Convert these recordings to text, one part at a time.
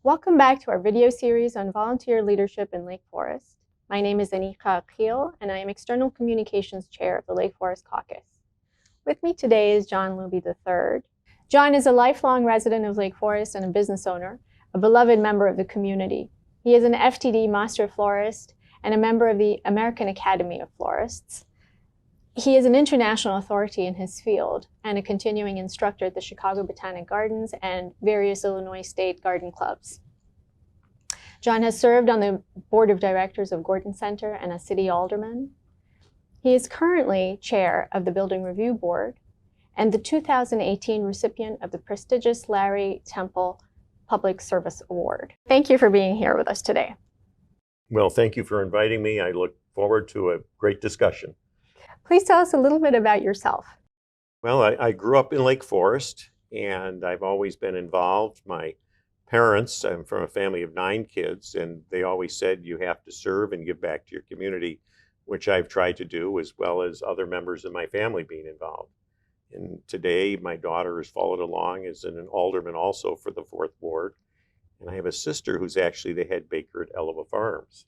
Welcome back to our video series on volunteer leadership in Lake Forest. My name is Aneeqa Aqeel, and I am External Communications Chair of the Lake Forest Caucus. With me today is John Looby III. John is a lifelong resident of Lake Forest and a business owner, a beloved member of the community. He is an FTD Master Florist and a member of the American Academy of Florists. He is an international authority in his field and a continuing instructor at the Chicago Botanic Gardens and various Illinois state garden clubs. John has served on the board of directors of Gordon Center and as city alderman. He is currently chair of the Building Review Board and the 2018 recipient of the prestigious Larry Temple Public Service Award. Thank you for being here with us today. Well, thank you for inviting me. I look forward to a great discussion. Please tell us a little bit about yourself. Well, I grew up in Lake Forest, and I've always been involved. My parents, I'm from a family of 9 kids, and they always said you have to serve and give back to your community, which I've tried to do, as well as other members of my family being involved. And today, my daughter has followed along as an alderman also for the 4th Ward, and I have a sister who's actually the head baker at Elva Farms.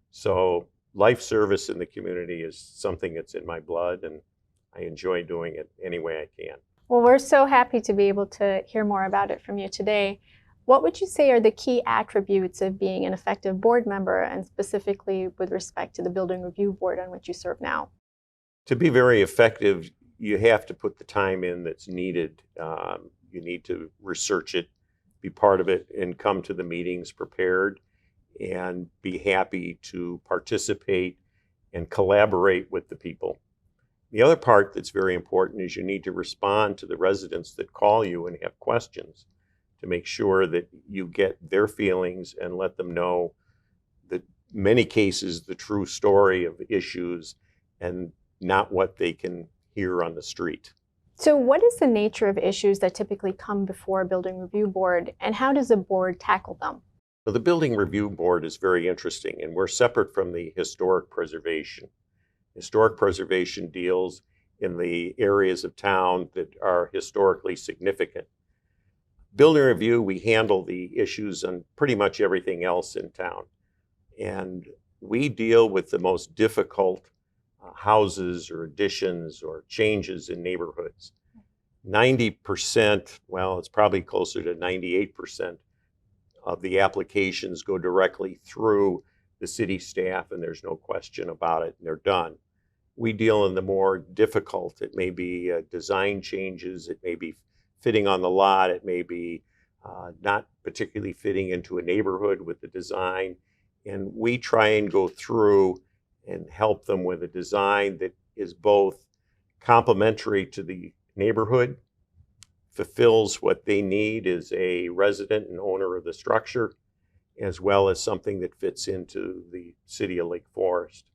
So life service in the community is something that's in my blood, and I enjoy doing it any way I can. Well, we're so happy to be able to hear more about it from you today. What would you say are the key attributes of being an effective board member, and specifically with respect to the Building Review Board on which you serve now? To be very effective, you have to put the time in that's needed. You need to research it, be part of it, and come to the meetings prepared, and be happy to participate and collaborate with the people. The other part that's very important is you need to respond to the residents that call you and have questions to make sure that you get their feelings and let them know that in many cases the true story of issues and not what they can hear on the street. So what is the nature of issues that typically come before a Building Review Board, and how does the board tackle them? Well, the Building Review Board is very interesting, and we're separate from the historic preservation. Historic preservation deals in the areas of town that are historically significant. Building Review, we handle the issues on pretty much everything else in town. And we deal with the most difficult houses or additions or changes in neighborhoods. 90%, well, it's probably closer to 98%, of the applications go directly through the city staff, and there's no question about it, and they're done. We deal in the more difficult. It may be design changes, it may be fitting on the lot, it may be not particularly fitting into a neighborhood with the design, and we try and go through and help them with a design that is both complementary to the neighborhood, fulfills what they need as a resident and owner of the structure, as well as something that fits into the city of Lake Forest.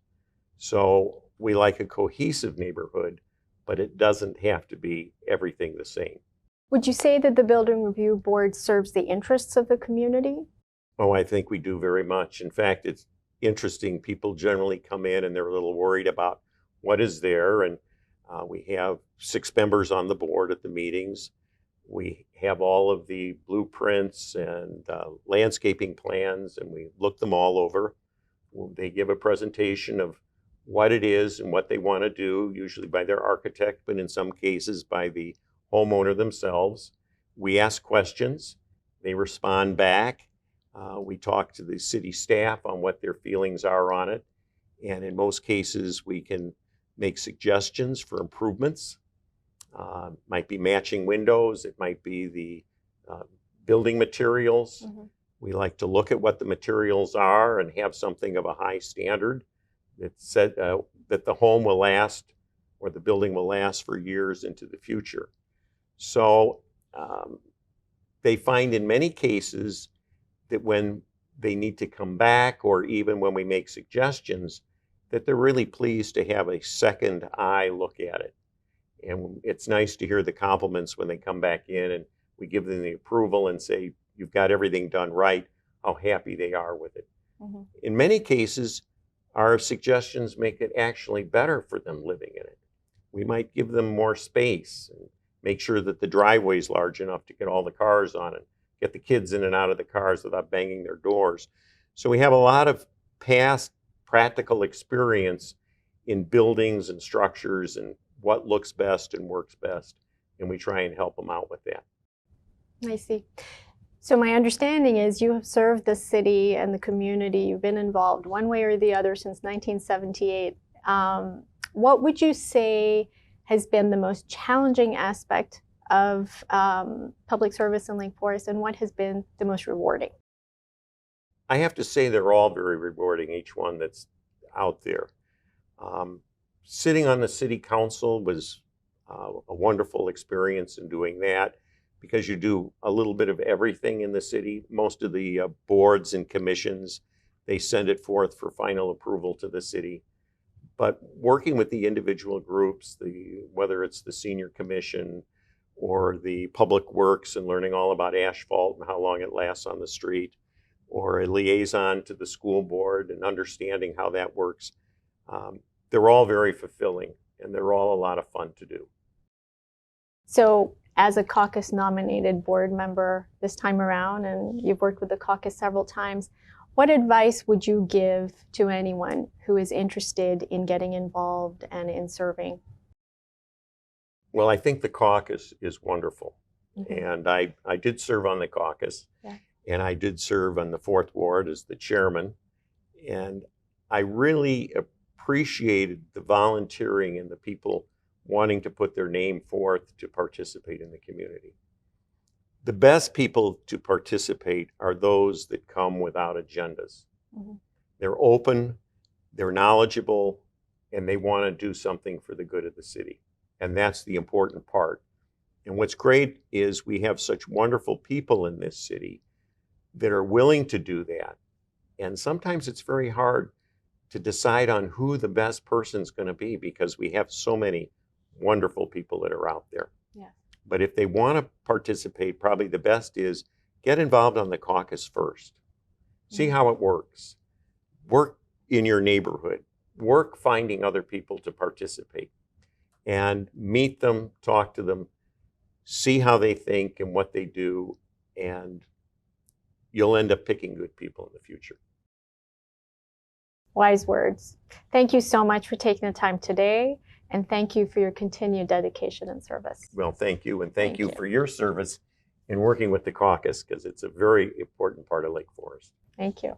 So we like a cohesive neighborhood, but it doesn't have to be everything the same. Would you say that the Building Review Board serves the interests of the community? Oh, I think we do very much. In fact, it's interesting. People generally come in and they're a little worried about what is there, and we have 6 members on the board at the meetings. We have all of the blueprints and landscaping plans, and we look them all over. They give a presentation of what it is and what they want to do, usually by their architect, but in some cases by the homeowner themselves. We ask questions. They respond back. We talk to the city staff on what their feelings are on it. And in most cases, we can make suggestions for improvements. Might be matching windows, it might be the building materials. Mm-hmm. We like to look at what the materials are and have something of a high standard that said that the home will last or the building will last for years into the future. So they find in many cases that when they need to come back, or even when we make suggestions, that they're really pleased to have a second eye look at it. And it's nice to hear the compliments when they come back in and we give them the approval and say, you've got everything done right, how happy they are with it. Mm-hmm. In many cases, our suggestions make it actually better for them living in it. We might give them more space and make sure that the driveway is large enough to get all the cars on it, get the kids in and out of the cars without banging their doors. So we have a lot of past practical experience in buildings and structures and what looks best and works best. And we try and help them out with that. I see. So my understanding is you have served the city and the community. You've been involved one way or the other since 1978. What would you say has been the most challenging aspect of public service in Lake Forest, and what has been the most rewarding? I have to say they're all very rewarding, each one that's out there. Sitting on the city council was a wonderful experience in doing that, because you do a little bit of everything in the city. Most of the boards and commissions, they send it forth for final approval to the city. But working with the individual groups, whether it's the senior commission or the public works and learning all about asphalt and how long it lasts on the street, or a liaison to the school board and understanding how that works, they're all very fulfilling and they're all a lot of fun to do. So as a caucus nominated board member this time around, and you've worked with the caucus several times, what advice would you give to anyone who is interested in getting involved and in serving? Well, I think the caucus is wonderful. Mm-hmm. And I did serve on the caucus. Yeah. And I did serve on the 4th Ward as the chairman. And I really appreciated the volunteering and the people wanting to put their name forth to participate in the community. The best people to participate are those that come without agendas. Mm-hmm. They're open, they're knowledgeable, and they want to do something for the good of the city. And that's the important part. And what's great is we have such wonderful people in this city that are willing to do that. And sometimes it's very hard to decide on who the best person's going to be, because we have so many wonderful people that are out there. Yeah. But if they want to participate, probably the best is get involved on the caucus first. See how it works. Work in your neighborhood. Work finding other people to participate. And meet them, talk to them, see how they think and what they do, and you'll end up picking good people in the future. Wise words. Thank you so much for taking the time today, and thank you for your continued dedication and service. Well, thank you, and thank you for your service in working with the caucus, because it's a very important part of Lake Forest. Thank you.